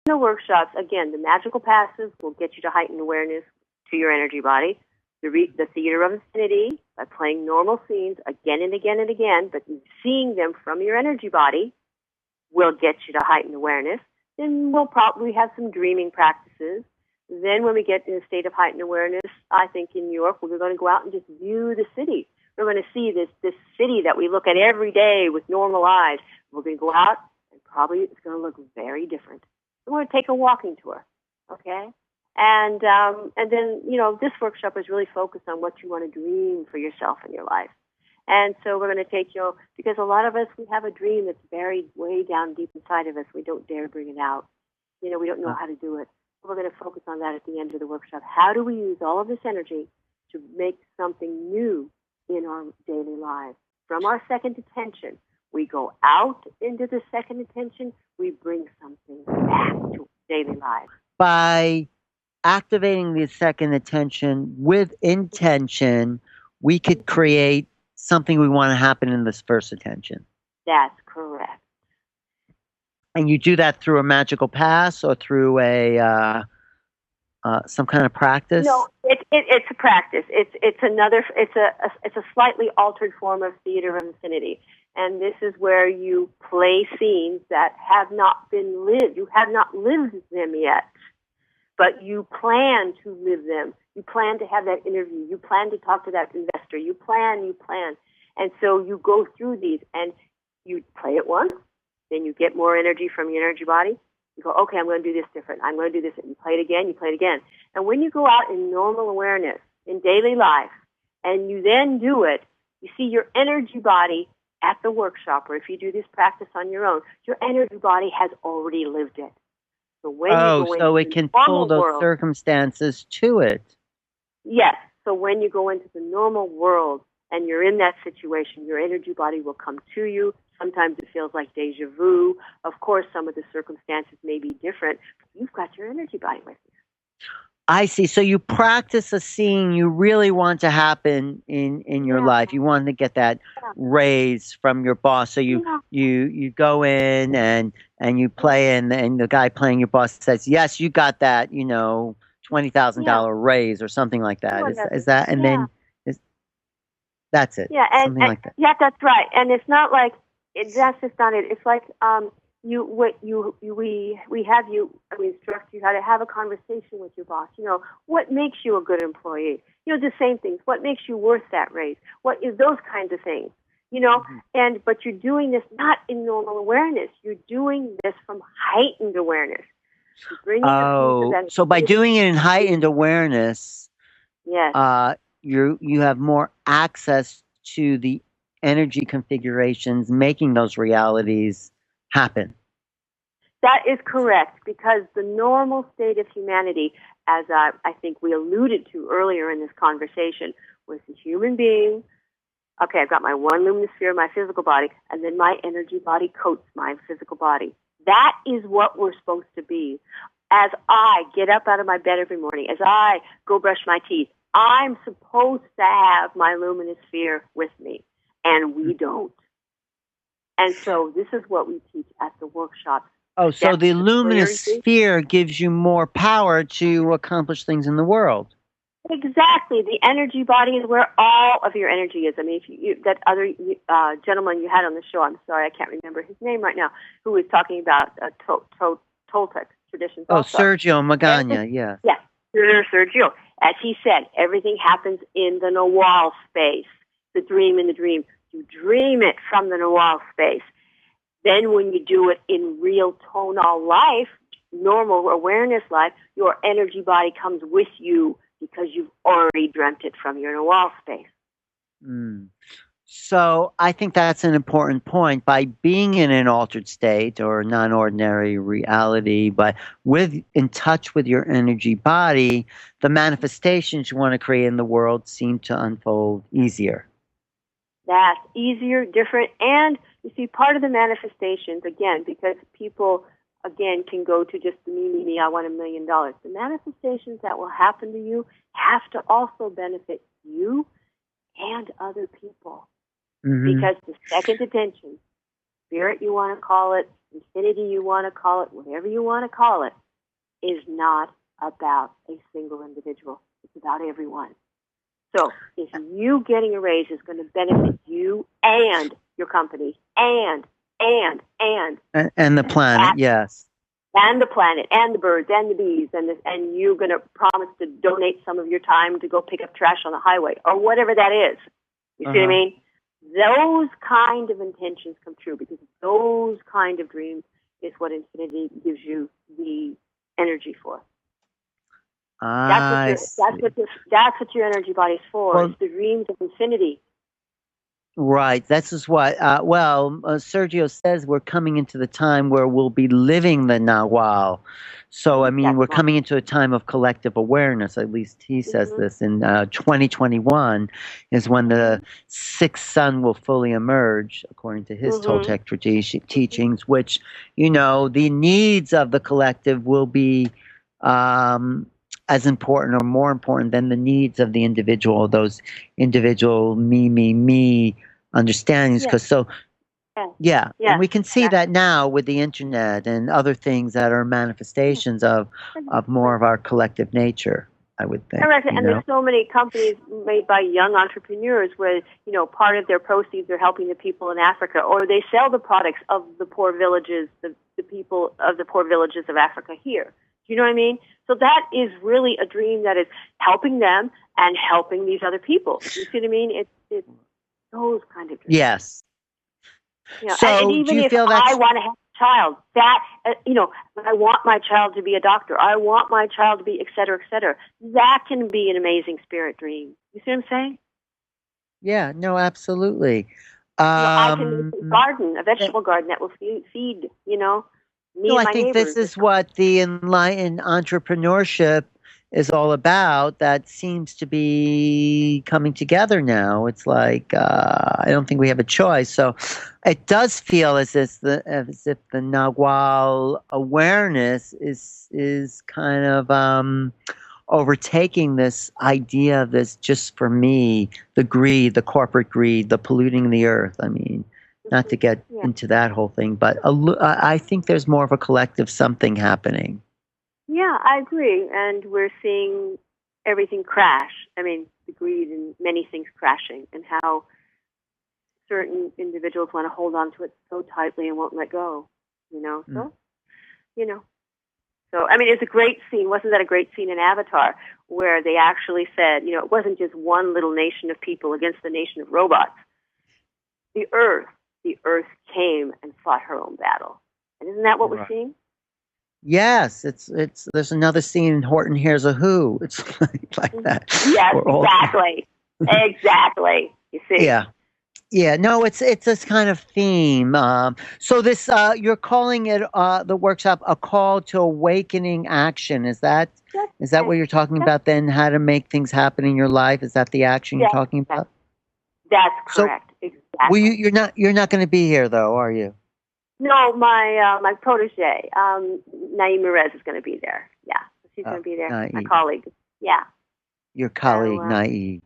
the workshops, again, the magical passes will get you to heighten awareness to your energy body. The theater of infinity, by playing normal scenes again and again and again, but seeing them from your energy body, will get you to heighten awareness. Then we'll probably have some dreaming practices. Then when we get in a state of heightened awareness, I think in New York, we're going to go out and just view the city. We're going to see this city that we look at every day with normal eyes. We're going to go out, and probably it's going to look very different. We're going to take a walking tour, okay? And then, this workshop is really focused on what you want to dream for yourself in your life. And so we're going to take you, because a lot of us, we have a dream that's buried way down deep inside of us. We don't dare bring it out. We don't know how to do it. So we're going to focus on that at the end of the workshop. How do we use all of this energy to make something new in our daily lives? From our second attention, we go out into the second attention, we bring something back to daily life. By activating the second attention with intention, we could create something we want to happen in this first attention. That's correct. And you do that through a magical pass or through some kind of practice? No, it's a practice. It's a slightly altered form of theater of infinity. And this is where you play scenes that have not been lived. You have not lived them yet, but you plan to live them. You plan to have that interview. You plan to talk to that investor. You plan. And so you go through these, and you play it once, then you get more energy from your energy body. You go, okay, I'm going to do this different. I'm going to do this. And you play it again. And when you go out in normal awareness, in daily life, and you then do it, you see your energy body at the workshop, or if you do this practice on your own, your energy body has already lived it. So when so it can pull those circumstances to it. Yes. So when you go into the normal world and you're in that situation, your energy body will come to you. Sometimes it feels like deja vu. Of course, some of the circumstances may be different, but you've got your energy body with you. I see. So you practice a scene you really want to happen in your life. You want to get that raise from your boss. So you go in and you play, and the guy playing your boss says, "Yes, you got that. $20,000 raise or something like that." Is that? And then that's it. Yeah, something like that. Yeah, that's right. And it's not like that's just not it. It's like we instruct you how to have a conversation with your boss. What makes you a good employee? The same things. What makes you worth that raise? What is those kinds of things? But you're doing this not in normal awareness. You're doing this from heightened awareness. So by doing it in heightened awareness, yes, you have more access to the energy configurations, making those realities happen. That is correct, because the normal state of humanity, as I think we alluded to earlier in this conversation, was the human being. Okay, I've got my one luminous sphere, my physical body, and then my energy body coats my physical body. That is what we're supposed to be. As I get up out of my bed every morning, as I go brush my teeth, I'm supposed to have my luminous sphere with me, and we don't. And so this is what we teach at the workshops. Oh, so the luminous sphere gives you more power to accomplish things in the world. Exactly. The energy body is where all of your energy is. I mean, if that other gentleman you had on the show, I'm sorry, I can't remember his name right now, who was talking about Toltec traditions. Oh, also. Sergio Magana, yeah. Yes, Sergio. As he said, everything happens in the Nawal space, the dream in the dream. You dream it from the Nawal space. Then when you do it in real tonal life, normal awareness life, your energy body comes with you because you've already dreamt it from your Nawal space. So I think that's an important point. By being in an altered state or non-ordinary reality, but in touch with your energy body, the manifestations you want to create in the world seem to unfold easier. That's easier, different, and you see, part of the manifestations, again, because people, again, can go to just the me, I want $1 million. The manifestations that will happen to you have to also benefit you and other people. Mm-hmm. Because the second attention, spirit you want to call it, infinity you want to call it, whatever you want to call it, is not about a single individual. It's about everyone. So if you getting a raise is going to benefit you and your company and the planet, yes. And the planet, and the birds, and the bees, and you're going to promise to donate some of your time to go pick up trash on the highway, or whatever that is. You see what I mean? Those kind of intentions come true, because those kind of dreams is what infinity gives you the energy for. That's what your energy body is for. Well, it's the dreams of infinity. Right. This is what, Sergio says we're coming into the time where we'll be living the Nahual. So, I mean, we're coming into a time of collective awareness. At least he says this. In 2021 is when the sixth sun will fully emerge, according to his Toltec teachings, which, the needs of the collective will be as important or more important than the needs of the individual, those individual me understandings. And we can see that now with the internet and other things that are manifestations of more of our collective nature, I would think. And there's so many companies made by young entrepreneurs where, part of their proceeds are helping the people in Africa, or they sell the products of the poor villages, the people of the poor villages of Africa here. You know what I mean? So that is really a dream that is helping them and helping these other people. You see what I mean? It's those kind of dreams. Yes. So and even if I want to have a child, that, I want my child to be a doctor. I want my child to be et cetera, that can be an amazing spirit dream. You see what I'm saying? Yeah, no, absolutely. I can make a garden, a vegetable garden that will feed, I think this is what the enlightened entrepreneurship is all about. That seems to be coming together now. It's like I don't think we have a choice. So it does feel as if the Nahual awareness is kind of overtaking this idea of this just for me, the greed, the corporate greed, the polluting the earth. I mean, not to get into that whole thing, but I think there's more of a collective something happening. Yeah, I agree. And we're seeing everything crash. I mean, the greed and many things crashing, and how certain individuals want to hold on to it so tightly and won't let go, So, I mean, it's a great scene. Wasn't that a great scene in Avatar where they actually said, it wasn't just one little nation of people against the nation of robots. The Earth came and fought her own battle. And isn't that what we're seeing? Yes, it's. There's another scene in Horton Hears a Who. It's like that. Yes, exactly. You see? Yeah. No, it's this kind of theme. So this, you're calling it the workshop a call to awakening action. Is that what you're talking about? Then how to make things happen in your life? Is that the action you're talking about? That's correct. So, exactly. Well, you're not going to be here though, are you? No, my protege, Mورز, is going to be there. Yeah, she's going to be there. My colleague. Yeah. Your colleague, Naeem.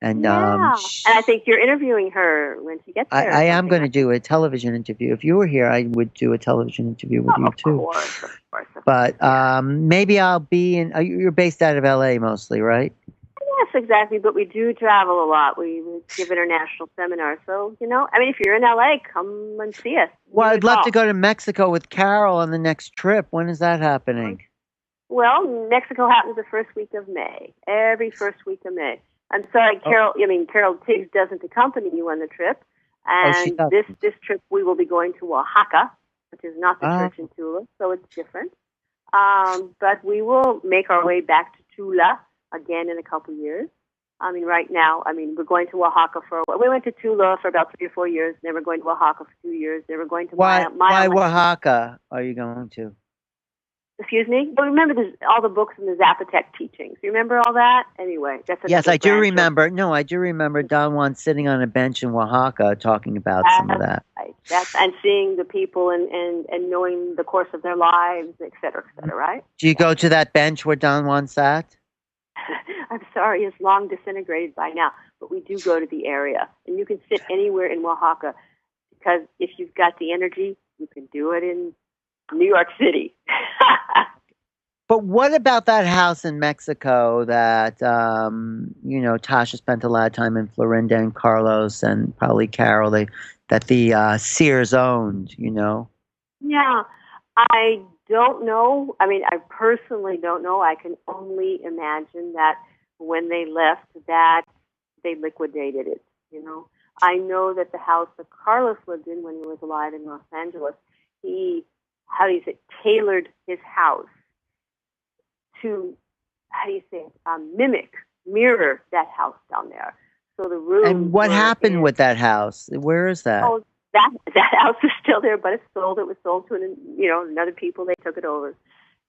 And and I think you're interviewing her when she gets there. I am going to do a television interview. If you were here, I would do a television interview with you too. Of course. But maybe I'll be in. You're based out of LA mostly, right? Yes, exactly. But we do travel a lot. We give international seminars. So, I mean, if you're in LA, come and see us. Well, I'd love to go to Mexico with Carol on the next trip. When is that happening? Well, Mexico happens the first week of May. Every first week of May. I'm sorry, Carol. Carol Tiggs doesn't accompany you on the trip. And this trip, we will be going to Oaxaca, which is not the church in Tula, so it's different. But we will make our way back to Tula again in a couple of years. I mean, right now, we're going to Oaxaca for a while. We went to Tula for about 3 or 4 years. Then we're going to Oaxaca for 2 years. Then we're going to Why Oaxaca are you going to? Excuse me? Well, remember all the books in the Zapotec teachings. You remember all that? Anyway, yes, I do remember. No, I do remember Don Juan sitting on a bench in Oaxaca talking about some of that. Right. And seeing the people and knowing the course of their lives, et cetera, right? Do you go to that bench where Don Juan sat? I'm sorry, it's long disintegrated by now, but we do go to the area. And you can sit anywhere in Oaxaca, because if you've got the energy, You can do it in New York City. But what about that house in Mexico that, Tasha spent a lot of time in, Florinda and Carlos and probably Carol, that the Sears owned, Yeah, I don't know. I mean, I personally don't know. I can only imagine that when they left, that they liquidated it, I know that the house that Carlos lived in when he was alive in Los Angeles, he, tailored his house to, mirror that house down there. So the room. And what happened with that house? Where is that? Oh, that house is still there, but it's sold. It was sold to another people. They took it over.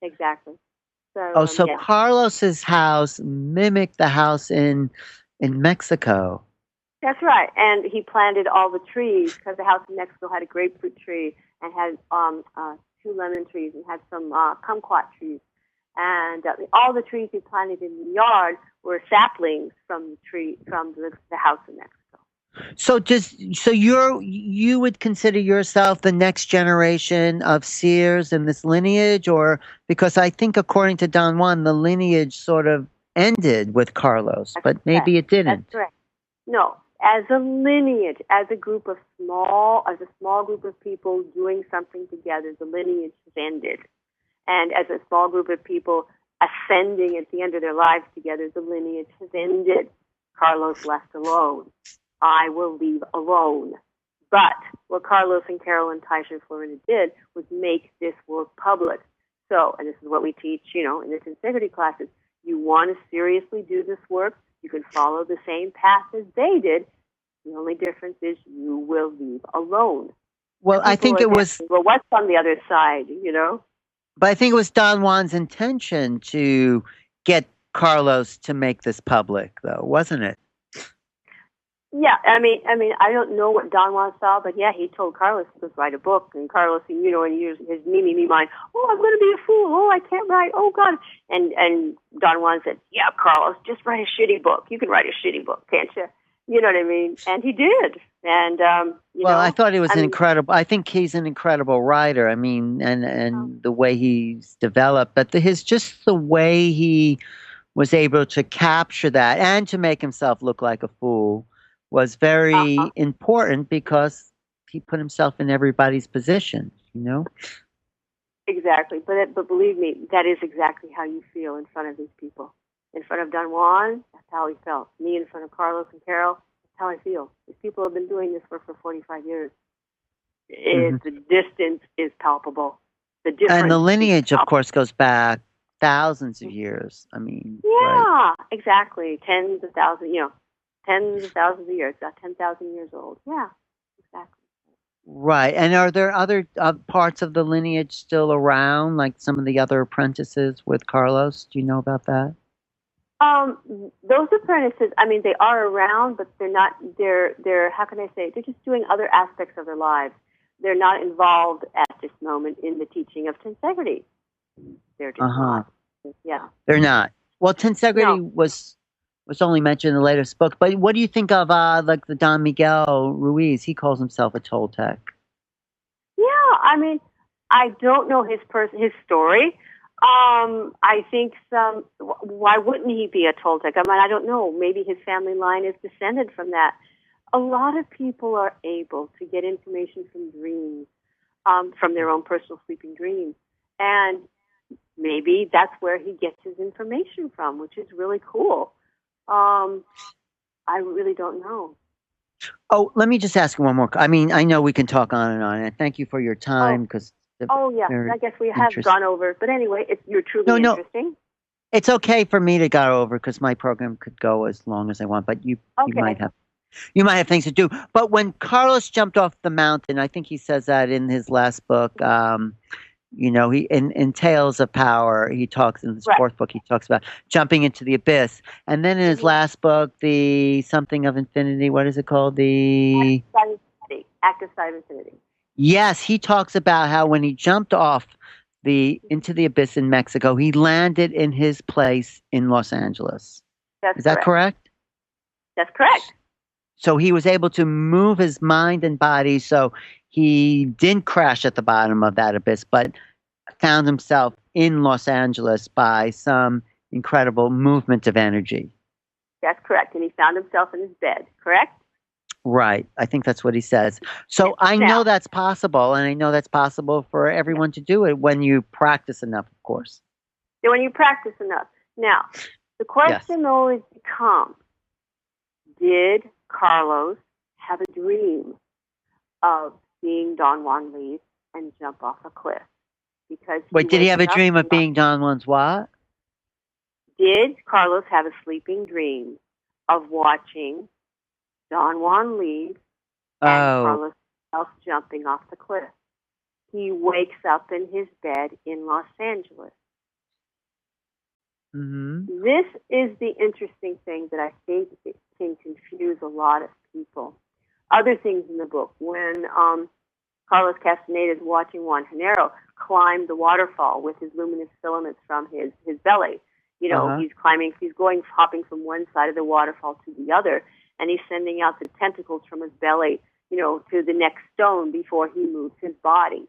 Exactly. So. Yeah. Carlos's house mimicked the house in Mexico. That's right, and he planted all the trees because the house in Mexico had a grapefruit tree and had 2 lemon trees and had some kumquat trees, and all the trees he planted in the yard were saplings from the house in Mexico. So you would consider yourself the next generation of Sears in this lineage, or because I think according to Don Juan, the lineage sort of ended with Carlos, but maybe it didn't. That's correct. No. As a lineage, as a small group of people doing something together, the lineage has ended. And as a small group of people ascending at the end of their lives together, the lineage has ended. Carlos left alone. I will leave alone. But what Carlos and Carol and Taisha and Florinda did was make this work public. So, and this is what we teach, in this integrity classes. You want to seriously do this work, you can follow the same path as they did. The only difference is you will leave alone. Well, I think it was... Well, what's on the other side, But I think it was Don Juan's intention to get Carlos to make this public, though, wasn't it? Yeah, I mean, I don't know what Don Juan saw, but yeah, he told Carlos to write a book, and Carlos, in his me mind, oh, I'm going to be a fool, oh, I can't write, oh, God. And Don Juan said, yeah, Carlos, just write a shitty book. You can write a shitty book, can't you? You know what I mean? And he did. And, I thought he was incredible. I think he's an incredible writer. I mean, and the way he's developed, but just the way he was able to capture that and to make himself look like a fool was very important because he put himself in everybody's position, Exactly. But believe me, that is exactly how you feel in front of these people. In front of Don Juan, that's how he felt. Me in front of Carlos and Carol, that's how I feel. These people have been doing this work for 45 years. The distance is palpable. The difference. And the lineage, of course, goes back thousands of years. I mean, yeah, right? Exactly. Tens of thousands of years. About 10,000 years old. Yeah, exactly. Right. And are there other parts of the lineage still around, like some of the other apprentices with Carlos? Do you know about that? Those apprentices, I mean, they are around, but they're not, they're, how can I say, they're just doing other aspects of their lives. They're not involved at this moment in the teaching of tensegrity. They're just not. Yeah. They're not. Well, tensegrity was only mentioned in the latest book, but what do you think of, like the Don Miguel Ruiz? He calls himself a Toltec. Yeah, I mean, I don't know his story. I think why wouldn't he be a Toltec? I mean, I don't know. Maybe his family line is descended from that. A lot of people are able to get information from dreams, from their own personal sleeping dreams. And maybe that's where he gets his information from, which is really cool. I really don't know. Oh, let me just ask you one more. I mean, I know we can talk on, and thank you for your time because. I guess we have gone over. But anyway, you're truly interesting. It's okay for me to go over because my program could go as long as I want. But you might have things to do. But when Carlos jumped off the mountain, I think he says that in his last book. He in Tales of Power, he talks in his fourth book. He talks about jumping into the abyss, and then in his last book, the something of infinity. What is it called? The Active Side of Infinity. Yes, he talks about how when he jumped off into the abyss in Mexico, he landed in his place in Los Angeles. Is that correct? That's correct. So he was able to move his mind and body. So he didn't crash at the bottom of that abyss, but found himself in Los Angeles by some incredible movement of energy. That's correct. And he found himself in his bed, correct? Right. I think that's what he says. So I know that's possible, and I know that's possible for everyone to do it when you practice enough, of course. Yeah, when you practice enough. Now, the question always becomes, did Carlos have a dream of seeing Don Juan leave and jump off a cliff? Because Wait, did he have a dream of being Don Juan's what? Did Carlos have a sleeping dream of watching Don Juan leave and Carlos himself jumping off the cliff? He wakes up in his bed in Los Angeles. Mm-hmm. This is the interesting thing that I think it can confuse a lot of people. Other things in the book, when Carlos Castaneda is watching Juan Genaro climb the waterfall with his luminous filaments from his belly. You know, he's hopping from one side of the waterfall to the other, and he's sending out the tentacles from his belly, you know, to the next stone before he moves his body.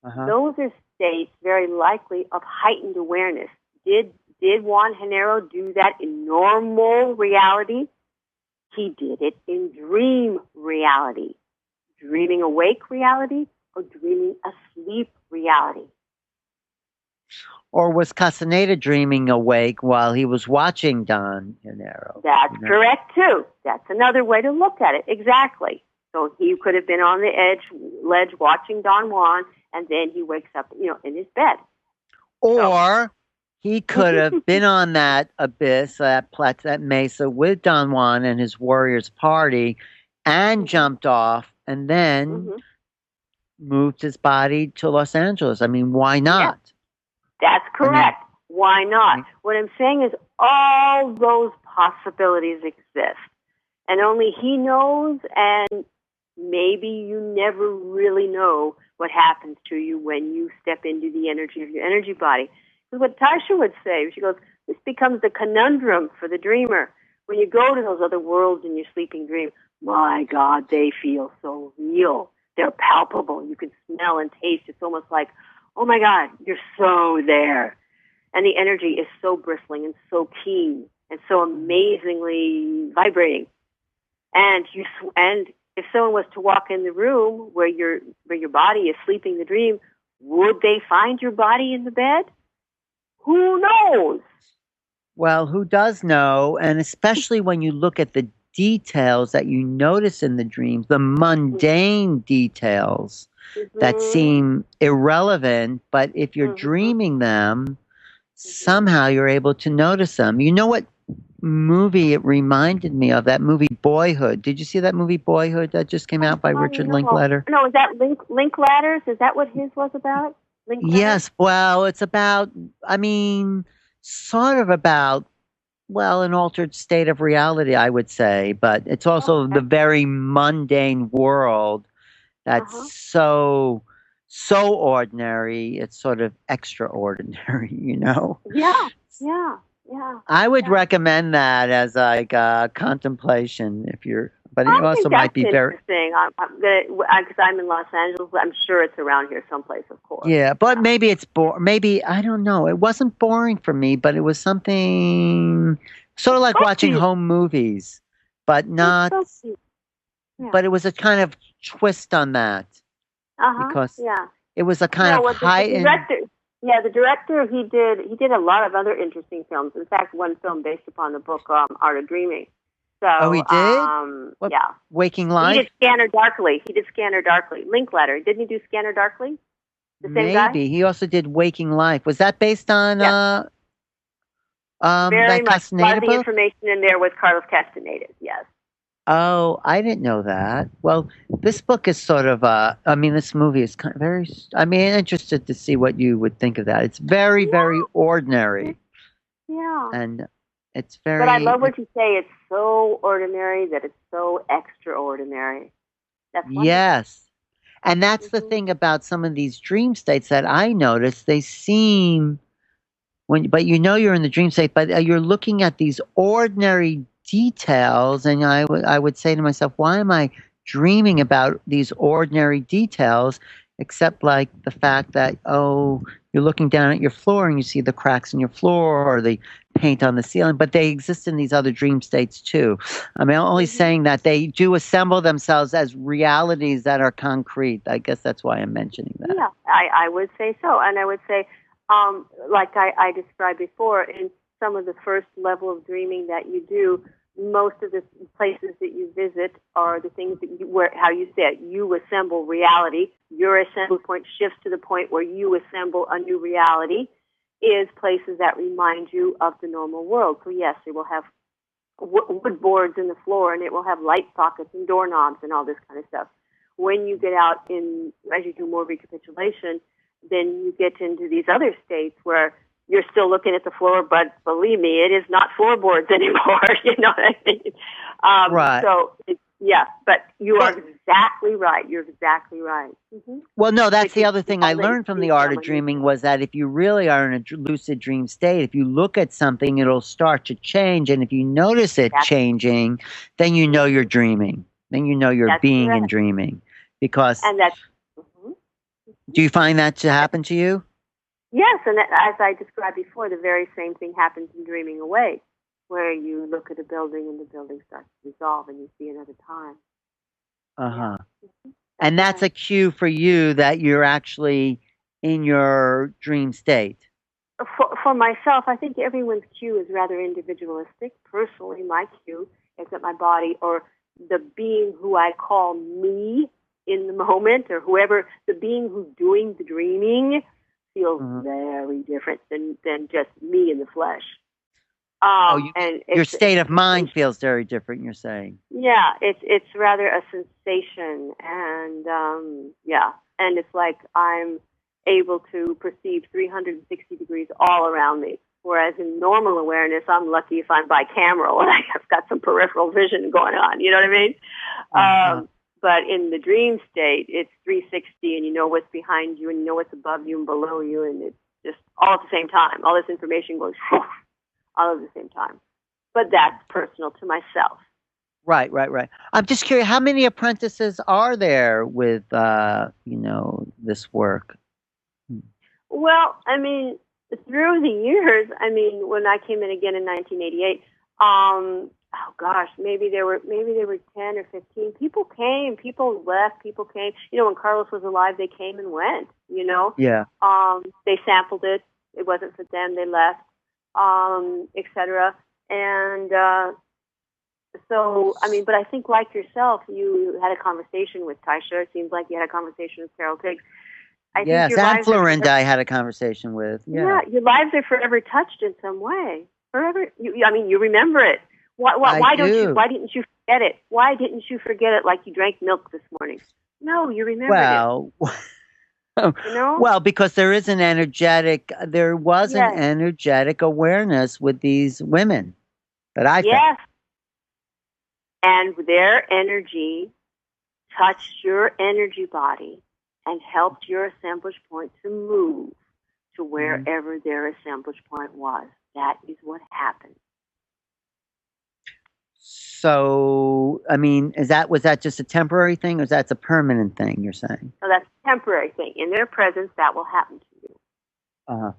Those are states very likely of heightened awareness. Did Juan Genaro do that in normal reality? He did it in dream reality. Dreaming awake reality or dreaming asleep reality? Or was Castaneda dreaming awake while he was watching Don Genaro? That's correct, too. That's another way to look at it. Exactly. So he could have been on the ledge watching Don Juan, and then he wakes up, you know, in his bed. Or he could have been on that abyss, that mesa with Don Juan and his warriors party and jumped off and then moved his body to Los Angeles. I mean, why not? Yeah. That's correct. Why not? What I'm saying is all those possibilities exist. And only he knows, and maybe you never really know what happens to you when you step into the energy of your energy body. Because what Tarsha would say, she goes, this becomes the conundrum for the dreamer. When you go to those other worlds in your sleeping dream, my God, they feel so real. They're palpable. You can smell and taste. It's almost like, oh my God, you're so there. And the energy is so bristling and so keen and so amazingly vibrating. And if someone was to walk in the room where your body is sleeping the dream, would they find your body in the bed? Who knows? Well, who does know? And especially when you look at the details that you notice in the dreams, the mundane details that seem irrelevant, but if you're dreaming them, somehow you're able to notice them. You know what movie it reminded me of? That movie Boyhood. Did you see that movie Boyhood that just came out by Richard Linklater? No, is that Linklater's? Is that what his was about? Yes, well, it's about, I mean, sort of about, well, an altered state of reality, I would say, but it's also the very mundane world that's so ordinary, it's sort of extraordinary, you know? Yeah. I would recommend that as like contemplation if you're, but it also might be very interesting. Because I'm in Los Angeles, I'm sure it's around here someplace, of course. Yeah, but maybe it's maybe, I don't know. It wasn't boring for me, but it was something sort of like watching home movies, but not. But it was a kind of twist on that because it was a kind of heightened. The director, he did a lot of other interesting films. In fact, one film based upon the book Art of Dreaming. So, he did? Waking Life? He did Scanner Darkly. Linklater. Didn't he do Scanner Darkly? The same guy? Maybe. He also did Waking Life. Was that based on very that much. Castaneda A lot of the book? information in there was Carlos Castaneda, yes. Oh, I didn't know that. Well, this book is sort of, this movie is kind of very, interested to see what you would think of that. It's very, very ordinary. Yeah. And it's very... But I love what you say. It's so ordinary that it's so extraordinary. That's wonderful. Yes. And that's the thing about some of these dream states that I notice. They seem, but you know you're in the dream state, but you're looking at these ordinary details, and I would say to myself, why am I dreaming about these ordinary details, except like the fact that, oh, you're looking down at your floor and you see the cracks in your floor or the paint on the ceiling, but they exist in these other dream states too. I mean, I'm only saying that they do assemble themselves as realities that are concrete. I guess that's why I'm mentioning that. Yeah, I would say so. And I would say, like I described before, in some of the first level of dreaming that you do, most of the places that you visit are the things that how you said, you assemble reality. Your assembly point shifts to the point where you assemble a new reality, is places that remind you of the normal world. So yes, it will have wood boards in the floor, and it will have light sockets and doorknobs and all this kind of stuff. When you get out as you do more recapitulation, then you get into these other states where you're still looking at the floor, but believe me, it is not floorboards anymore. You know what I mean? Right. So, but you are exactly right. You're exactly right. Mm-hmm. Well, no, that's the other thing I learned from the art of dreaming was that if you really are in a lucid dream state, if you look at something, it'll start to change. And if you notice it changing, then you know you're dreaming. Then you know you're being and dreaming. Because do you find that to happen to you? Yes, and as I described before, the very same thing happens in dreaming awake, where you look at a building and the building starts to dissolve and you see another time. Uh-huh. Yeah. And that's a cue for you that you're actually in your dream state. For myself, I think everyone's cue is rather individualistic. Personally, my cue is that my body or the being who I call me in the moment, or whoever, the being who's doing the dreaming, feels very different than just me in the flesh. And your state of mind feels very different, you're saying. Yeah, it's rather a sensation, and and it's like I'm able to perceive 360 degrees all around me, whereas in normal awareness, I'm lucky if I'm by camera and I've got some peripheral vision going on, you know what I mean? But in the dream state, it's 360, and you know what's behind you, and you know what's above you and below you, and it's just all at the same time. All this information goes all at the same time. But that's personal to myself. Right. I'm just curious, how many apprentices are there with, this work? Well, I mean, through the years, when I came in again in 1988, maybe there were 10 or 15. People came, people left, people came. You know, when Carlos was alive, they came and went, you know? Yeah. They sampled it. It wasn't for them. They left, etc. And but I think like yourself, you had a conversation with Taisha. It seems like you had a conversation with Carol Tiggs. Yes, and Florinda I had a conversation with. Yeah, your lives are forever touched in some way. Forever. You remember it. Why didn't you forget it? Why didn't you forget it like you drank milk this morning? No, you remembered it. You know? Well, because there was an energetic awareness with these women that I felt. And their energy touched your energy body and helped your assemblage point to move to wherever their assemblage point was. That is what happened. So, was that just a temporary thing, or is that a permanent thing, you're saying? So that's a temporary thing. In their presence, that will happen to you.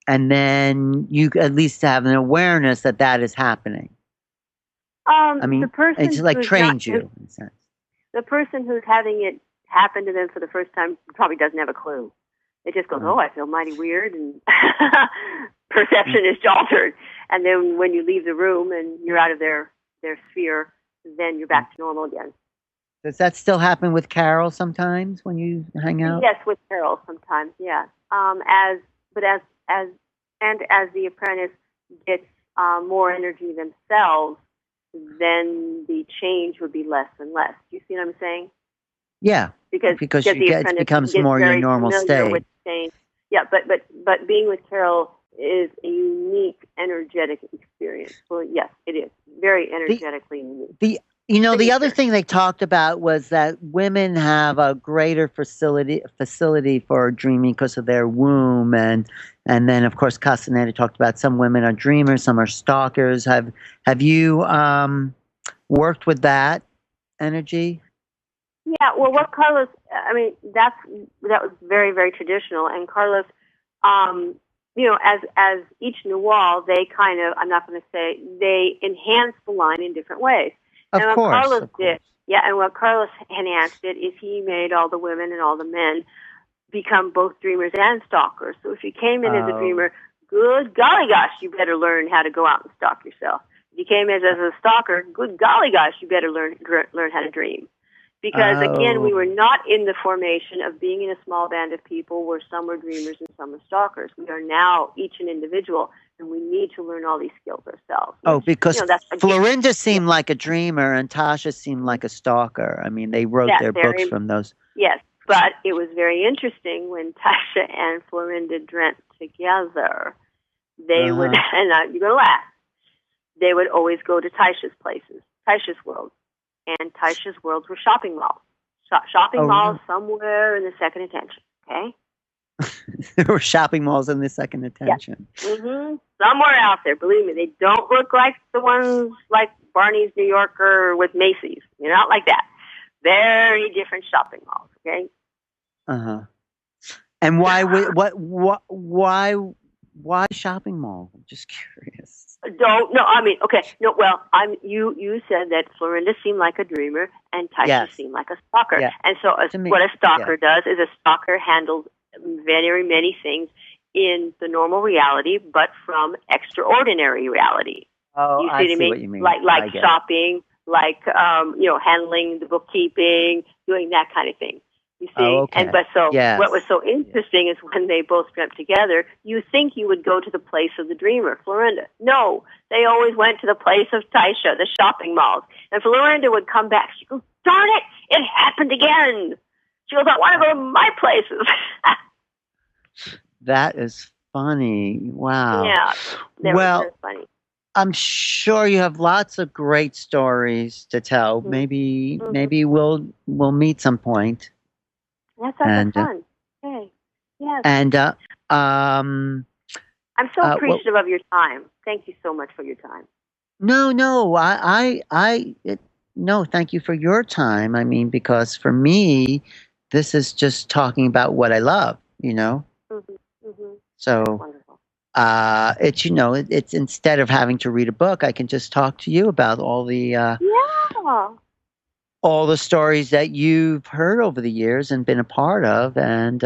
And then you at least have an awareness that is happening. The person it's like trains you, in a sense. The person who's having it happen to them for the first time probably doesn't have a clue. It just goes, I feel mighty weird, and perception is altered. And then when you leave the room and you're out of their sphere, then you're back to normal again. Does that still happen with Carol sometimes when you hang out? Yes, with Carol sometimes, yeah. As the apprentice gets more energy themselves, then the change would be less and less. Do you see what I'm saying? Yeah, because it becomes more your normal state. Yeah, but being with Carol is a unique energetic experience. Well, yes, it is very energetically unique. The other thing they talked about was that women have a greater facility for dreaming because of their womb, and then of course Castaneda talked about some women are dreamers, some are stalkers. Have you worked with that energy? Yeah, well, what Carlos, I mean, that was very, very traditional. And Carlos, as each Nawal, they kind of, I'm not going to say, they enhanced the line in different ways. Of and what course, Carlos of course. did, and what Carlos enhanced it is he made all the women and all the men become both dreamers and stalkers. So if you came in as a dreamer, good golly gosh, you better learn how to go out and stalk yourself. If you came in as a stalker, good golly gosh, you better learn how to dream. Because, again, we were not in the formation of being in a small band of people where some were dreamers and some were stalkers. We are now each an individual, and we need to learn all these skills ourselves. Which, because Florinda seemed like a dreamer and Tasha seemed like a stalker. I mean, they wrote their books from those. Yes, but it was very interesting when Tasha and Florinda dreamt together. They would, and you're going to laugh, they would always go to Tasha's places, Tasha's world. And Tasha's worlds were shopping malls. Shopping malls somewhere in the second attention, okay? There were shopping malls in the second attention. Yeah. Mm-hmm. Somewhere out there, believe me. They don't look like the ones like Barney's New Yorker with Macy's. They're not like that. Very different shopping malls, okay? Uh-huh. And why shopping malls? I'm just curious. Don't no. I mean, okay. No. Well, You said that Florinda seemed like a dreamer and Tasha seemed like a stalker. Yeah. And so, what a stalker does is a stalker handles very many things in the normal reality, but from extraordinary reality. Oh, you see I see what you mean. Like shopping, like handling the bookkeeping, doing that kind of thing. You see, what was so interesting is when they both dreamt together, you think you would go to the place of the dreamer, Florinda. No, they always went to the place of Tasha, the shopping malls. And Florinda would come back. She goes, darn it happened again. She goes, I want to go to my places. That is funny. Wow. Yeah, that was funny. I'm sure you have lots of great stories to tell. Mm-hmm. Maybe we'll meet some point. That sounds fun. Okay. Yes. And I'm so appreciative of your time. Thank you so much for your time. No, thank you for your time. I mean, because for me, this is just talking about what I love, Mm-hmm. Mm-hmm. So wonderful. It's instead of having to read a book, I can just talk to you about all the stories that you've heard over the years and been a part of, and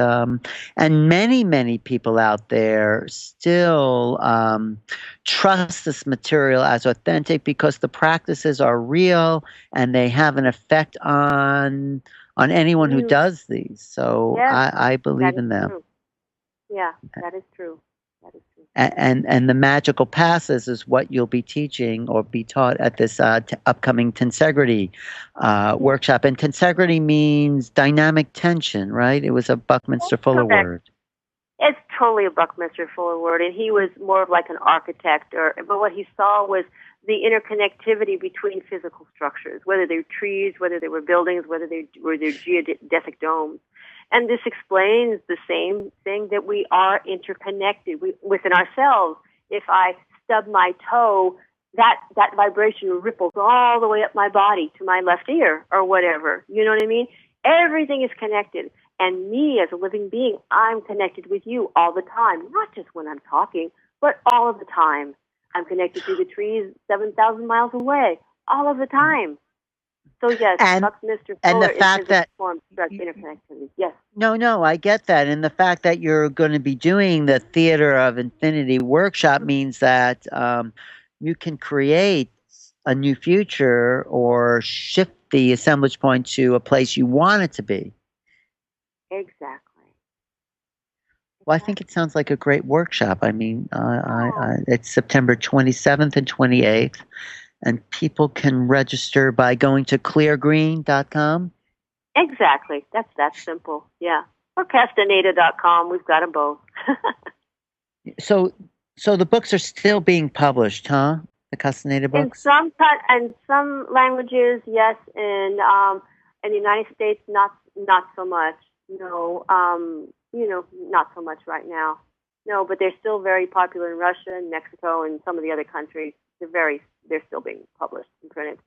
many, many people out there still trust this material as authentic because the practices are real and they have an effect on anyone who does these. So I believe in them. True. Yeah, that is true. That is true. And the magical passes is what you'll be teaching or be taught at this upcoming tensegrity workshop. And tensegrity means dynamic tension, right? It was a Buckminster Fuller word. It's totally a Buckminster Fuller word, and he was more of like an architect. But what he saw was the interconnectivity between physical structures, whether they were trees, whether they were buildings, whether they were geodesic domes. And this explains the same thing, that we are interconnected within ourselves. If I stub my toe, that vibration ripples all the way up my body to my left ear or whatever. You know what I mean? Everything is connected. And me as a living being, I'm connected with you all the time, not just when I'm talking, but all of the time. I'm connected to the trees 7,000 miles away, all of the time. So yes, Buckminster Fuller the fact is that a form of interconnectivity. Yes. No, I get that. And the fact that you're going to be doing the Theater of Infinity workshop means that you can create a new future or shift the assemblage point to a place you want it to be. Exactly. Well, I think it sounds like a great workshop. I mean, it's September 27th and 28th. And people can register by going to cleargreen.com? Exactly. That's that simple. Yeah. Or castaneda.com. We've got them both. So the books are still being published, huh? The Castaneda books? In some languages, yes. In the United States, not so much. No. Not so much right now. No, but they're still very popular in Russia and Mexico and some of the other countries. They're still being published and printed.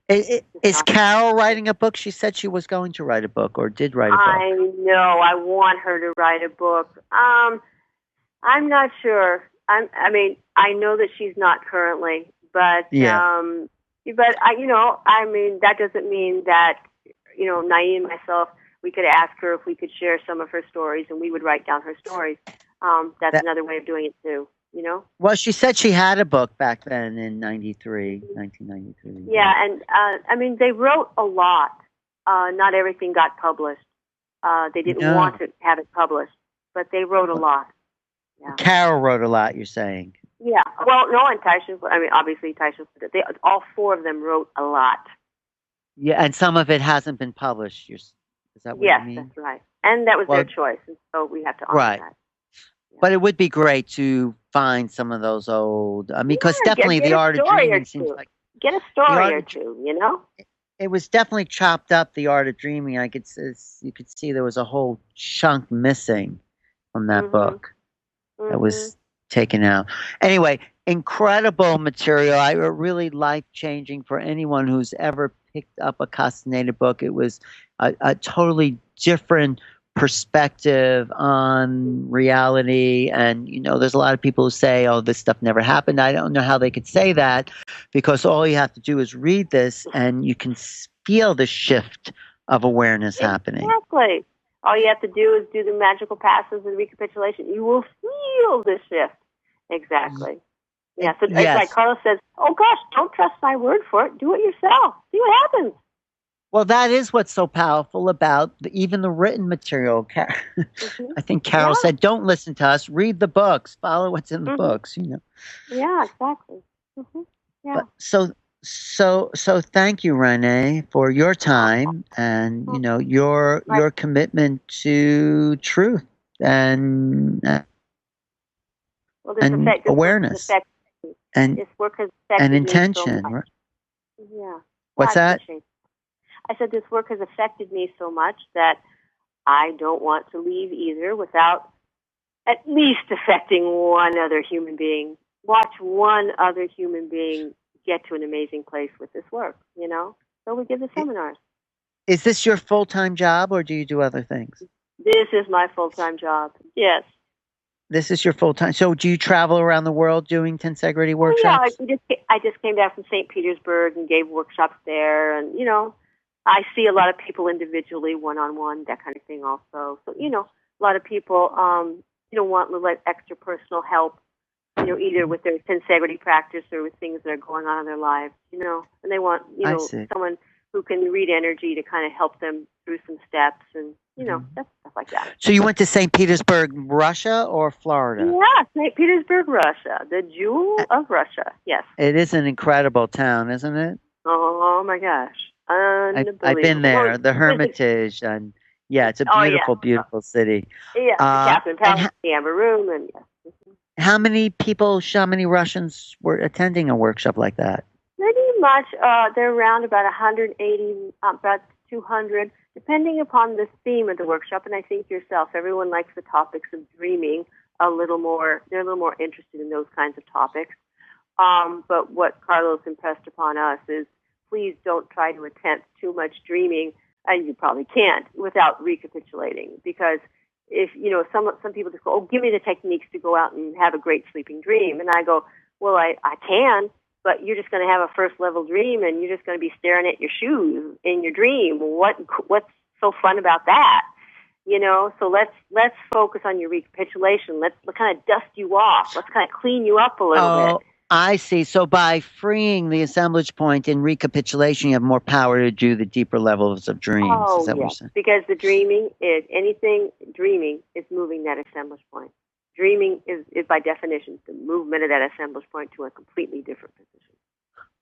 Is Carol writing a book? She said she was going to write a book or did write a book. I know. I want her to write a book. I'm not sure. I know that she's not currently, but that doesn't mean that, Naeem and myself, we could ask her if we could share some of her stories, and we would write down her stories. That's another way of doing it too. Well, she said she had a book back then in 1993. Yeah, and they wrote a lot. Not everything got published. They didn't want to have it published, but they wrote a lot. Yeah. Carol wrote a lot, you're saying? Yeah. Well, no, and Taisha, obviously Taisha, all four of them wrote a lot. Yeah, and some of it hasn't been published. Is that what you mean? Yes, that's right. And that was their choice, and so we have to honor that. Yeah. But it would be great to find some of those old, because definitely the art of dreaming seems like... Get a story or two, It was definitely chopped up, the art of dreaming. You could see there was a whole chunk missing from that book that was taken out. Anyway, incredible material. Really life-changing for anyone who's ever picked up a Castaneda's book. It was a totally different perspective on reality. And, there's a lot of people who say, oh, this stuff never happened. I don't know how they could say that, because all you have to do is read this and you can feel the shift of awareness happening. Exactly. All you have to do is do the magical passes and recapitulation. You will feel the shift. Exactly. Yeah. So it's like Carlos says, oh gosh, don't trust my word for it. Do it yourself. See what happens. Well, that is what's so powerful about even the written material. I think Carol said, don't listen to us. Read the books. Follow what's in the books, Yeah, exactly. Yeah. But so thank you, Renee, for your time and, your commitment to truth and awareness and intention. So right? Yeah. What's that? I said this work has affected me so much that I don't want to leave either without at least affecting one other human being. Watch one other human being get to an amazing place with this work, So we give the seminars. Is this your full-time job or do you do other things? This is my full-time job, yes. This is your full-time. So do you travel around the world doing tensegrity workshops? Yeah, I just came back from St. Petersburg and gave workshops there. And, I see a lot of people individually, one-on-one, that kind of thing also. So, a lot of people, want a little extra personal help, either with their tensegrity practice or with things that are going on in their lives, and they want, someone who can read energy to kind of help them through some steps and, stuff like that. So you went to St. Petersburg, Russia or Florida? Yeah, St. Petersburg, Russia, the jewel of Russia, yes. It is an incredible town, isn't it? Oh, my gosh. I've been there, the Hermitage, and it's a beautiful, beautiful city. Yeah, Catherine Palace, the Amber Room, and How many Russians were attending a workshop like that? Pretty much, they're around about 180, about 200, depending upon the theme of the workshop. And I think yourself, everyone likes the topics of dreaming a little more. They're a little more interested in those kinds of topics. But what Carlos impressed upon us is, please don't try to attempt too much dreaming, and you probably can't, without recapitulating. Because if, some people just go, oh, give me the techniques to go out and have a great sleeping dream. And I go, well, I can, but you're just going to have a first-level dream, and you're just going to be staring at your shoes in your dream. What's so fun about that? So let's focus on your recapitulation. Let's kind of dust you off. Let's kind of clean you up a little bit. I see. So by freeing the assemblage point in recapitulation, you have more power to do the deeper levels of dreams. Oh, is that what you're yes. saying? Because the dreaming is moving that assemblage point. Dreaming is by definition the movement of that assemblage point to a completely different position.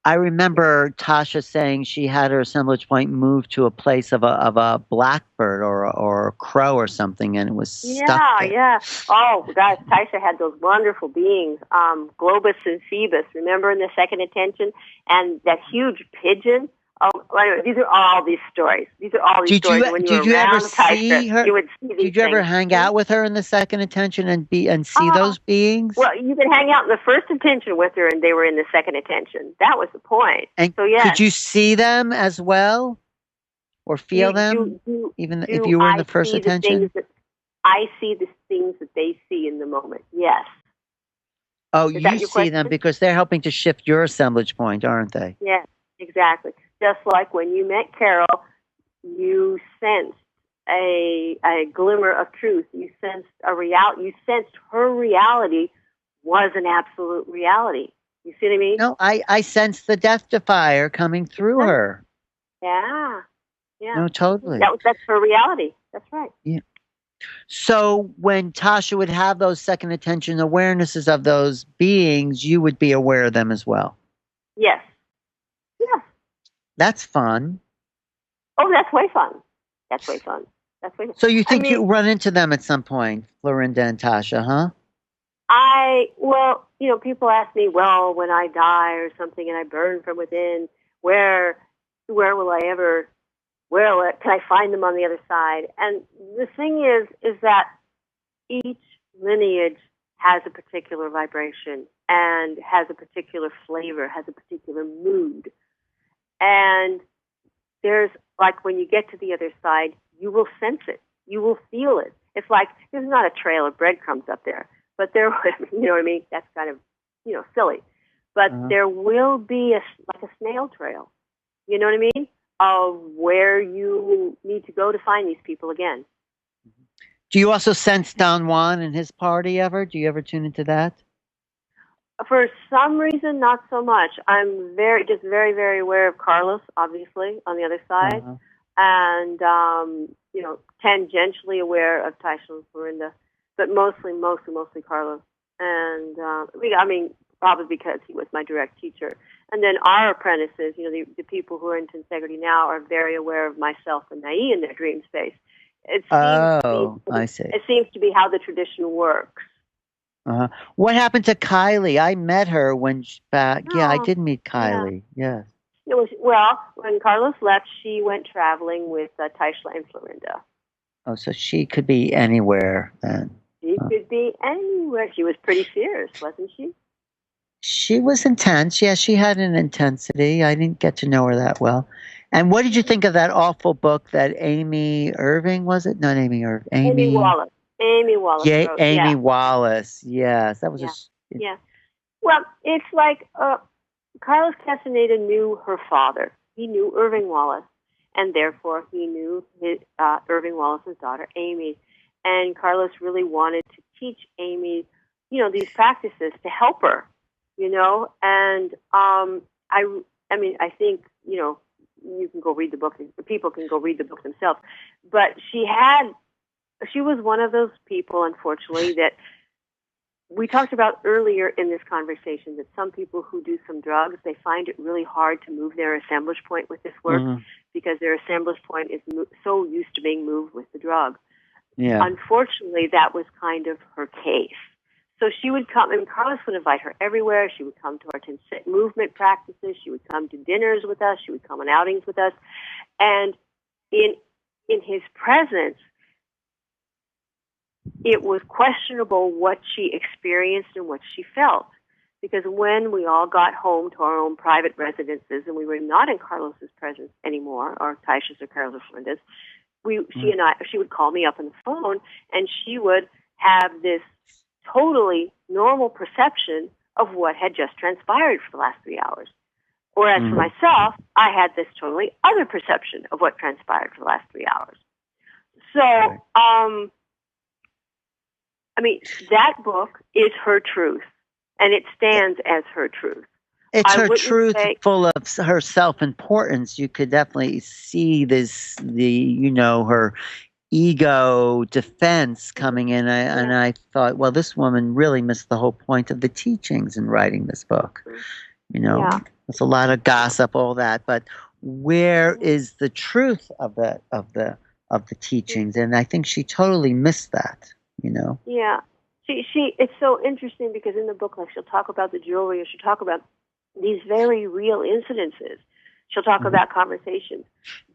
I remember Tasha saying she had her assemblage point moved to a place of a blackbird or a crow or something, and it was stuck there. Yeah. Oh, guys, Tasha had those wonderful beings, Globus and Phoebus. Remember in the second attention, and that huge pigeon. Anyway, these are all these stories. These are all these stories. When Did you ever see her? You would see these Did you ever things. hang out with her in the second attention and see those beings? Well, you could hang out in the first attention with her, and they were in the second attention. That was the point. And so, yes. Could you see them as well, or feel them, even if you were in the first attention? I see the things that they see in the moment. Yes. Oh, you see them because they're helping to shift your assemblage point, aren't they? Yes, exactly. Just like when you met Carol, you sensed a glimmer of truth. You sensed You sensed her reality was an absolute reality. You see what I mean? No, I sensed the death defier coming through her. Yeah. No, totally. That's her reality. That's right. Yeah. So when Tasha would have those second attention awarenesses of those beings, you would be aware of them as well. Yes. Yes. That's fun. Oh, that's way fun. So you think you run into them at some point, Florinda and Tasha, huh? People ask me, well, when I die or something and I burn from within, where will I ever, can I find them on the other side? And the thing is that each lineage has a particular vibration and has a particular flavor, has a particular mood. And there's, like, when you get to the other side, you will sense it. You will feel it. It's like there's not a trail of breadcrumbs up there, but there, you know what I mean? That's kind of, silly. But there will be like a snail trail, you know what I mean, of where you need to go to find these people again. Do you also sense Don Juan and his party ever? Do you ever tune into that? For some reason, not so much. I'm very, very aware of Carlos, obviously, on the other side. And, tangentially aware of Taisha and Florinda, but mostly Carlos. And, probably because he was my direct teacher. And then our apprentices, the people who are into integrity now are very aware of myself and Nai in their dream space. I see. It seems to be how the tradition works. What happened to Kylie? I met her when back. Yeah, I did meet Kylie. Yeah. When Carlos left, she went traveling with Taisha and Florinda. Oh, so she could be anywhere then. She could be anywhere. She was pretty fierce, wasn't she? She was intense. Yeah, she had an intensity. I didn't get to know her that well. And what did you think of that awful book that Amy Irving, was it? Not Amy Irving. Amy Wallace. Amy Wallace. Yeah, wrote, Amy Wallace. Yes, that was yeah. Well, it's like Carlos Castaneda knew her father. He knew Irving Wallace, and therefore he knew his, Irving Wallace's daughter, Amy. And Carlos really wanted to teach Amy, these practices to help her, And I think, you can go read the book. People can go read the book themselves. But she was one of those people, unfortunately, that we talked about earlier in this conversation, that some people who do some drugs, they find it really hard to move their assemblage point with this work because their assemblage point is so used to being moved with the drug. Yeah. Unfortunately, that was kind of her case. So she would come, and Carlos would invite her everywhere. She would come to our movement practices. She would come to dinners with us. She would come on outings with us. And in his presence, it was questionable what she experienced and what she felt. Because when we all got home to our own private residences and we were not in Carlos's presence anymore, or Taisha's or Carlos or Florinda's, she would call me up on the phone, and she would have this totally normal perception of what had just transpired for the last 3 hours. Whereas for myself, I had this totally other perception of what transpired for the last 3 hours. So, that book is her truth, and it stands as her truth. It's her truth, full of her self-importance. You could definitely see her ego defense coming in. And I thought, well, this woman really missed the whole point of the teachings in writing this book. There's a lot of gossip, all that, but where is the truth of the teachings? And I think she totally missed that. Yeah. She it's so interesting because in the book, like, she'll talk about the jewelry, or she'll talk about these very real incidences. She'll talk about conversations.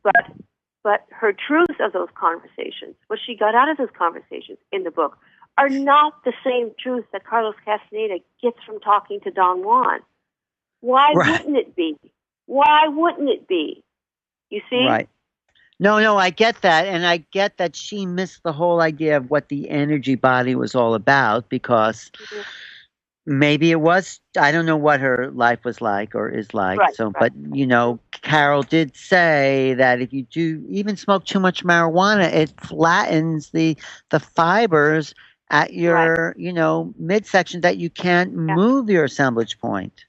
But her truths of those conversations, what she got out of those conversations in the book, are not the same truths that Carlos Castaneda gets from talking to Don Juan. Why wouldn't it be? Why wouldn't it be? You see? Right. No, I get that. And I get that she missed the whole idea of what the energy body was all about, because maybe it was, I don't know what her life was like or is like. But, Carol did say that if you do even smoke too much marijuana, it flattens the fibers at your, midsection, that you can't move your assemblage point.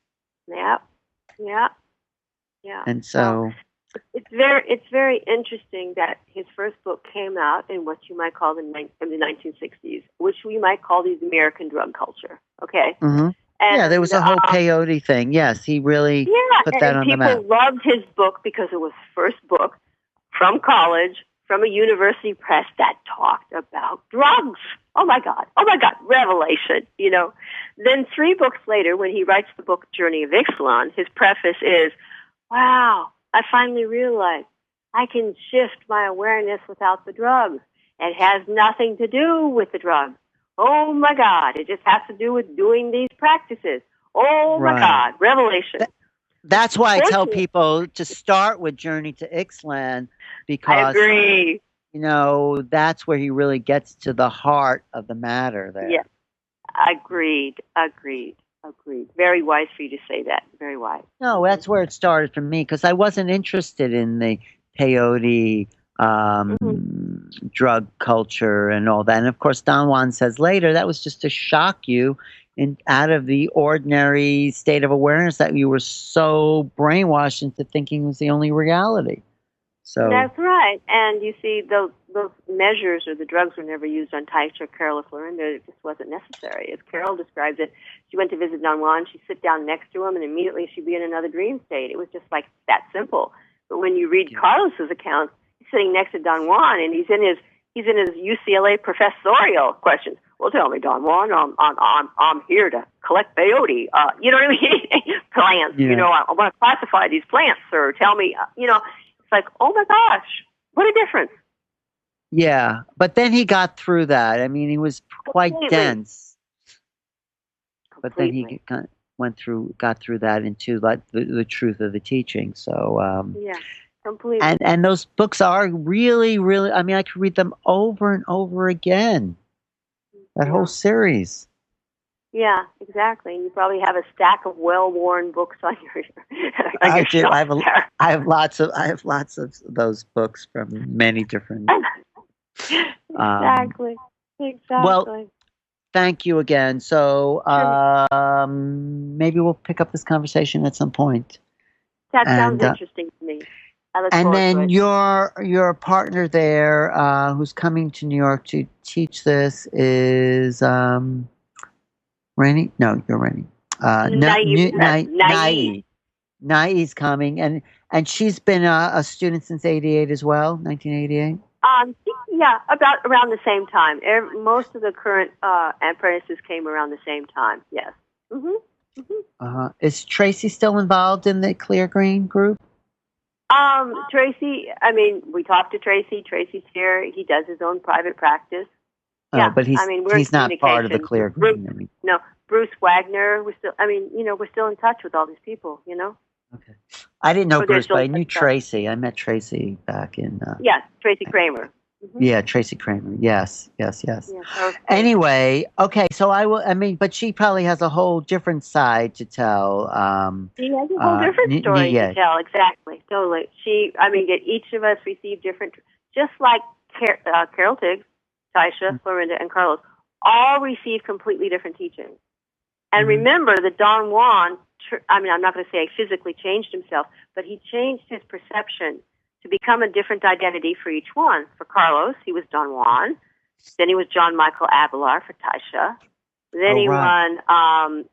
Yeah. And so it's very interesting that his first book came out in what you might call the 1960s, which we might call the American drug culture. Okay. Mm-hmm. And, there was a whole peyote thing. Yes, he really put that on the map. People loved his book because it was the first book from college, from a university press that talked about drugs. Oh my God, revelation, Then 3 books later, when he writes the book Journey of Ixtlan, his preface is, wow, I finally realized I can shift my awareness without the drugs. It has nothing to do with the drugs. Oh my God, it just has to do with doing these practices. Oh my God, revelation. That's why I tell people to start with Journey to Ixtlan, because I agree. That's where he really gets to the heart of the matter there. Yeah, agreed. Very wise for you to say that. Very wise. No, that's where it started for me, because I wasn't interested in the peyote drug culture and all that. And of course, Don Juan says later that was just to shock you out of the ordinary state of awareness that you were so brainwashed into thinking was the only reality. So that's right. And you see, those measures or the drugs were never used on Taisha, Carol, or Florinda. It just wasn't necessary. As Carol describes it, she went to visit Don Juan, she'd sit down next to him, and immediately she'd be in another dream state. It was just like that simple. But when you read Carlos's accounts, he's sitting next to Don Juan, and he's in his UCLA professorial questions. Well, tell me, Don Juan, I'm here to collect peyote. You know what I mean? Plants. Yeah. I want to classify these plants, sir. Tell me, It's like, oh my gosh, what a difference. Yeah, but then he got through that. I mean, he was quite dense. But then he got through that into like the truth of the teaching. So completely. And those books are really, really. I mean, I could read them over and over again. That whole series. Yeah, exactly. And you probably have a stack of well-worn books on your. I do. I have lots of those books from many different. Exactly. Well, thank you again. So maybe we'll pick up this conversation at some point. That sounds interesting to me. I look and forward then to it. your partner there, who's coming to New York to teach this, is Rennie? No, you're Rennie. Nai's coming, and she's been a student since '88 as well, 1988. Yeah, about around the same time. Most of the current apprentices came around the same time. Yes. Is Tracy still involved in the Clear Green group? Tracy. I mean, we talked to Tracy. Tracy's here. He does his own private practice. Yeah, but he's not part of the Clear Green. No, Bruce Wagner. We're still in touch with all these people. Okay. I didn't know Bruce, but I knew Tracy. I met Tracy back in. Tracy Kramer. Yeah, Tracy Kramer. Yes. Yeah, Anyway, okay. So but she probably has a whole different side to tell. She has a whole different story to tell. Exactly. Totally. Each of us received different, just like Carol Tiggs, Taisha, Florinda, and Carlos, all received completely different teachings. And remember that Don Juan, I'm not going to say he physically changed himself, but he changed his perception to become a different identity for each one. For Carlos, he was Don Juan. Then he was John Michael Abelar for Taisha. Then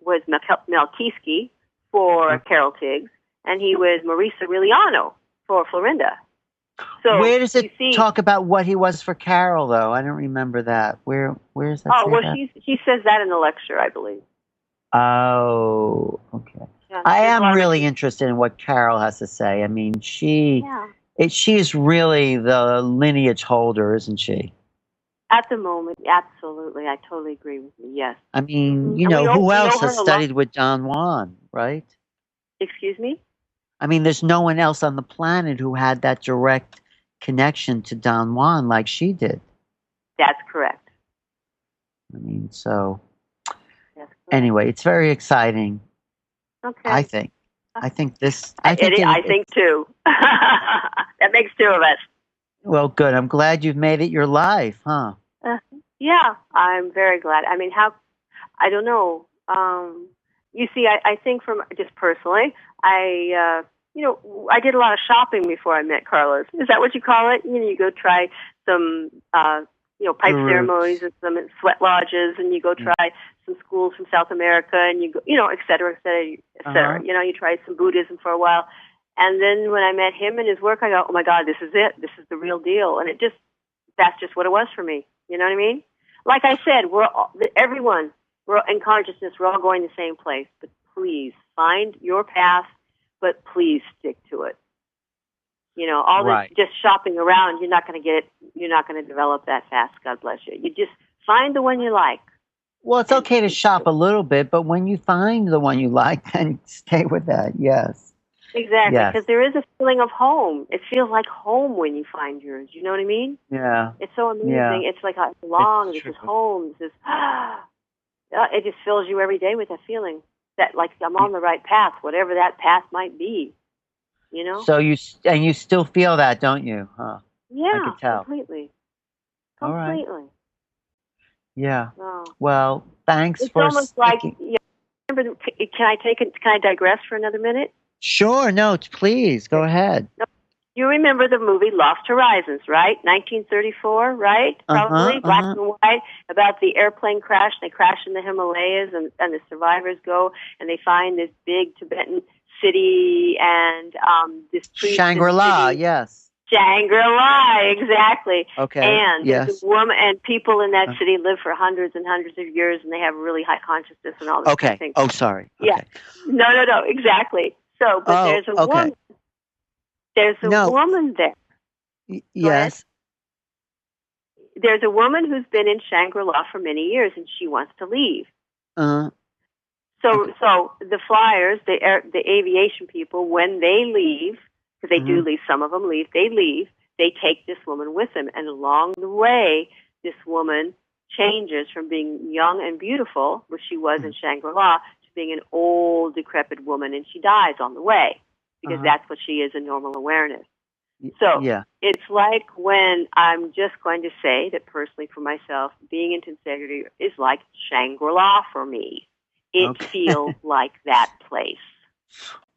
was Melkiski for Carol Tiggs. And he was Marisa Aureliano for Florinda. So where does it talk about what he was for Carol, though? I don't remember that. Where is that? Oh, well, she says that in the lecture, I believe. Oh, okay. Yeah. I am really interested in what Carol has to say. I mean, she is really the lineage holder, isn't she? At the moment, absolutely. I totally agree with you. Yes. I mean, who else has studied with Don Juan, right? Excuse me? I mean, there's no one else on the planet who had that direct connection to Don Juan like she did. That's correct. I mean, so anyway, it's very exciting. Okay. I think this. I think too. That makes two of us. Well, good. I'm glad you've made it your life, huh? Yeah, I'm very glad. I mean, I don't know. You see, I think from just personally, I did a lot of shopping before I met Carlos. Is that what you call it? You go try some, pipe ceremonies and some sweat lodges, and you go try some schools from South America, and you go, et cetera, et cetera, et cetera. You try some Buddhism for a while. And then when I met him and his work, I go, oh my God, this is it. This is the real deal. And that's just what it was for me. You know what I mean? Like I said, we're in consciousness, we're all going the same place. But please find your path, but please stick to it. This just shopping around, you're not going to get it. You're not going to develop that fast. God bless you. You just find the one you like. Well, it's okay to shop a little bit, but when you find the one you like, then stay with that. Yes. Exactly, because there is a feeling of home. It feels like home when you find yours. You know what I mean? Yeah. It's so amazing. Yeah. It's like I belong. This is home. This is. It just fills you every day with that feeling that like I'm on the right path, whatever that path might be. So you still feel that, don't you? Huh? Yeah. I can tell. Completely. All right. Yeah. Oh. Well, thanks it's for. It's almost like. Yeah, remember? Can I digress for another minute? Sure. No, please go ahead. You remember the movie Lost Horizons, right? 1934, right? Probably black and white, about the airplane crash. They crash in the Himalayas, and the survivors go and they find this big Tibetan city and this Shangri-La. Yes. Shangri-La, exactly. Okay. And there's a woman, and people in that city live for hundreds and hundreds of years, and they have really high consciousness and all this kind of thing. Oh, sorry. Okay. Yeah. No, exactly. So, but there's a woman. There's a woman there. Yes. There's a woman who's been in Shangri-La for many years, and she wants to leave. So the flyers, the aviation people, when they leave, because they do leave, some of them leave, they take this woman with them. And along the way, this woman changes from being young and beautiful, which she was in Shangri-La, to being an old, decrepit woman, and she dies on the way, because that's what she is in normal awareness. So it's like when I'm just going to say that personally for myself, being in integrity is like Shangri-La for me. It feels like that place.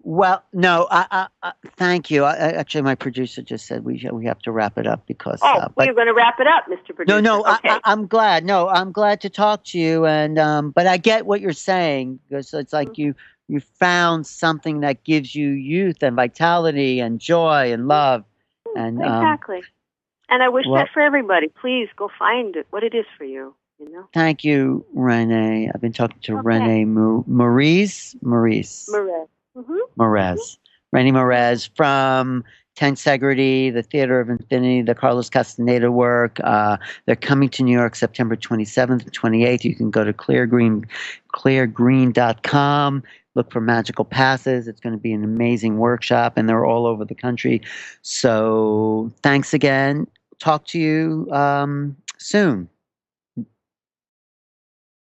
Well, no, I thank you. Actually, my producer just said we have to wrap it up because. You're going to wrap it up, Mr. Producer. No, okay. I'm glad. No, I'm glad to talk to you, and but I get what you're saying, because it's like you found something that gives you youth and vitality and joy and love, and exactly. And I wish that for everybody. Please go find what it is for you. Thank you, Renee. I've been talking to Renee Moriz. Mores. Renee Mores from Tensegrity, the Theater of Infinity, the Carlos Castaneda work. They're coming to New York September 27th and 28th. You can go to cleargreen.com. Look for magical passes. It's going to be an amazing workshop, and they're all over the country. So thanks again. Talk to you soon.